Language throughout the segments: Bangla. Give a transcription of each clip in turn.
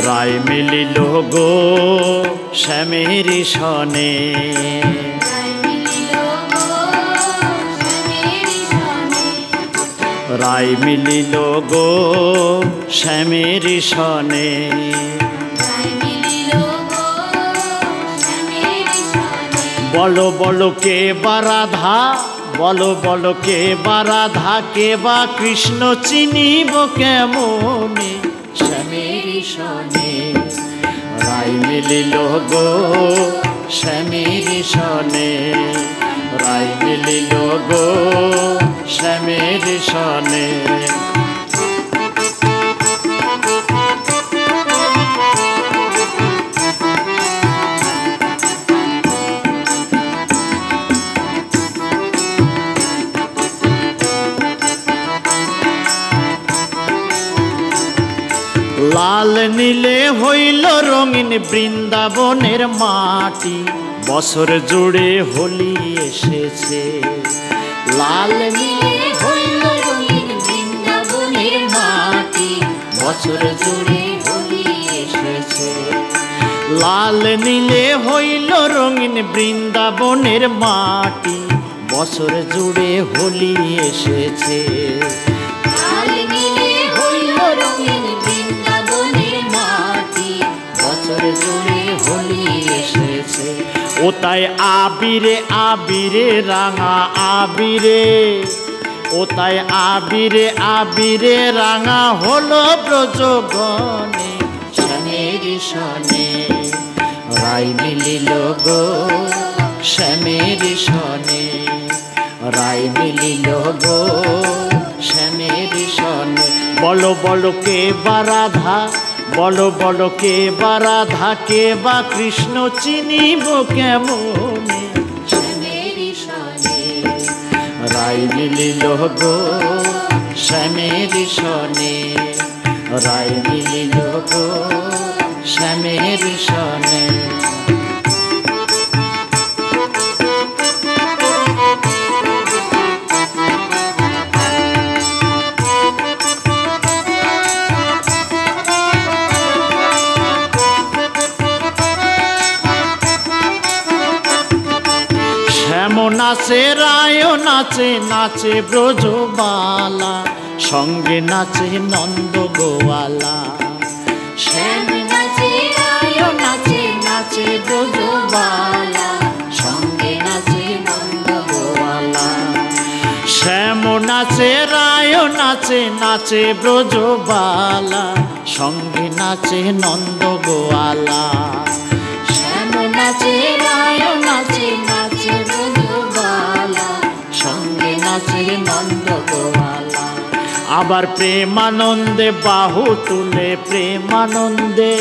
রায় মিলিল গো শ্যামের সনে, রায় মিলিল গো শ্যামের সনে। বলো বলো কে বা রাধা, বলো বলো কে বা রাধা, কে বা কৃষ্ণ চিনিব কেমনে শ্যামের সনে। রায় মিলিল গো শ্যামের সনে, রায় মিলিল গো শ্যামের সনে। লাল নীলে হইল রঙিন বৃন্দাবনের মাটি, বছর জুড়ে হোলি এসেছে। লাল নীলে হইল রঙিন বৃন্দাবনের মাটি, বছর জুড়ে হোলি এসেছে। লাল নীলে হইল রঙিন বৃন্দাবনের মাটি, বছর জুড়ে হোলি এসেছে। ও তাই আবিরে আবিরে রাঙা আবিরে, ও তাই আবিরে আবিরে রাঙা হলো ব্রজগণে শ্যামের সনে। রায় মিলিল গো শ্যামের সনে, রায় মিলিল গো শ্যামের সনে। বলো বলো কে বা রাধা, বলো বলো কে বা রাধা, কে বা কৃষ্ণ চিনিব কেমনে শ্যামের সনে। রায় মিলিল গো শ্যামের সনে, রায় মিলিল গো শ্যামের সনে। শ্যাম নাচে রায় নাচে, নাচে ব্রজবালা, সঙ্গে নাচে নন্দ গোয়ালা। শ্যাম নাচে রায় নাচে, নাচে ব্রজবালা, সঙ্গে নাচে নন্দ গোয়ালা। শ্যাম নাচে রায় নাচে, নাচে ব্রজবালা, সঙ্গে নাচে নন্দ গোয়ালা। শ্যাম নাচে রায় নাচে, নাচে ব্রজবালা, সঙ্গে নাচে নন্দ গোয়ালা। আবার প্রেমানন্দে বাহু তুলে প্রেমানন্দে,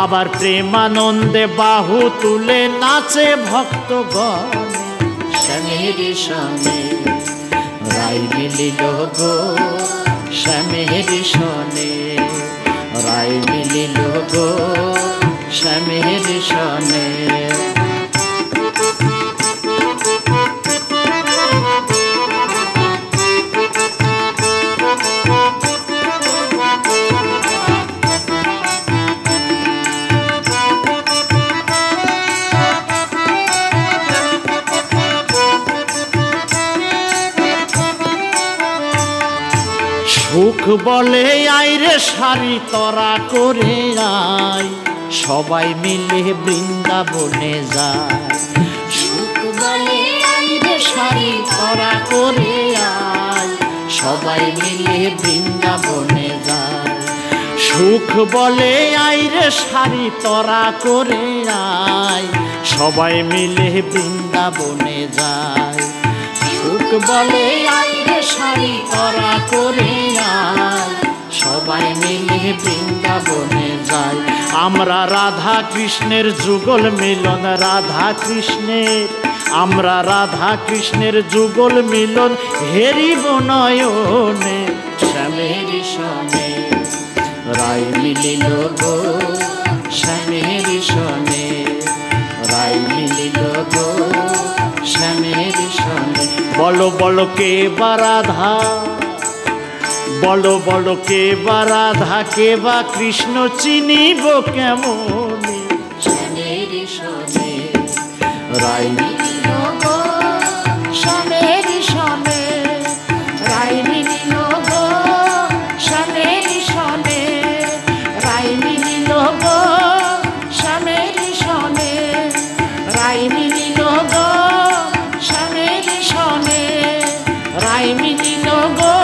আবার প্রেমানন্দে বাহু তুলে নাচে ভক্তগণে শ্যামের সনে। রায় মিলিল গো শ্যামের সনে, রায় মিলিল গো শ্যামের সনে। সুখ বলে আইরে শাড়ি তরা করে আয়, সবাই মিলে বৃন্দাবনে যায়। সুখ বলে আইরে শাড়ি তরা করে আয়, সবাই মিলে বৃন্দাবনে যায়। সুখ বলে আইরে শাড়ি তরা করে আয়, সবাই মিলে বৃন্দাবনে যায়। সুখ বলে আইরে শাড়ি তরা করে আয়, সবাই মিলে বৃন্দাবনে যায়। আমরা রাধা কৃষ্ণের যুগল মিলন, রাধা কৃষ্ণের, আমরা রাধা কৃষ্ণের যুগল মিলন হেরিব নয়নে শ্যামের সনে। রায় মিলিল গো শ্যামের সনে, রায় মিলিল গো শ্যামের সনে। বলো বলো কে বা রাধা, বলো বলো কে বা রাধা কে বা কৃষ্ণ চিনিব কেমনে শ্যামের সনে রাই মিলিল গো শ্যামের সনে রাই মিলিল গো শ্যামের সনে রাই মিলিল গো শ্যামের সনে রাই মিলিল গো শ্যামের সনে রাই মিলিল গো